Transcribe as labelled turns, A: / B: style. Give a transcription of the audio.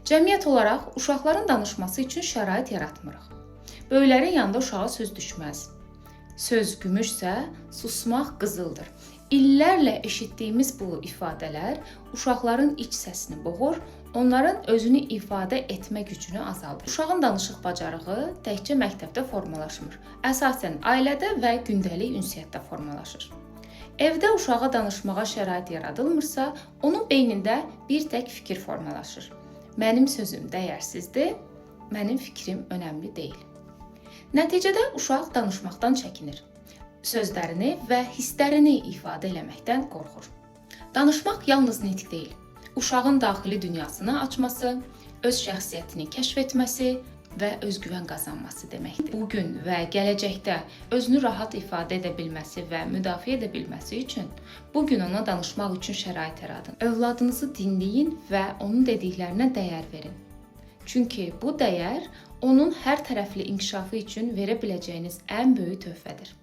A: Cəmiyyət olaraq uşaqların danışması üçün şərait yaratmırıq. Böyüklərin yanında uşağa söz düşməz. Söz gümüşsə, susmaq qızıldır. İllərlə eşitdiyimiz bu ifadələr uşaqların iç səsini boğur, onların özünü ifadə etmə gücünü azaldır. Uşağın danışıq bacarığı təkcə məktəbdə formalaşmır. Əsasən ailədə və gündəlik ünsiyyətdə formalaşır. Evdə uşağa danışmağa şərait yaradılmırsa, onun beynində bir tək fikir formalaşır. Mənim sözüm dəyərsizdir, mənim fikrim önəmli deyil. Nəticədə uşaq danışmaqdan çəkinir. Sözlərini və hisslərini ifadə eləməkdən qorxur. Danışmaq yalnız nitq deyil, uşağın daxili dünyasını açması, öz şəxsiyyətini kəşf etməsi və özgüvən qazanması deməkdir. Bugün və gələcəkdə özünü rahat ifadə edə bilməsi və müdafiə edə bilməsi üçün bugün ona danışmaq üçün şərait yaradın. Övladınızı dinləyin və onun dediklərinə dəyər verin. Çünki bu dəyər onun hər tərəfli inkişafı üçün verə biləcəyiniz ən böyük töhfədir.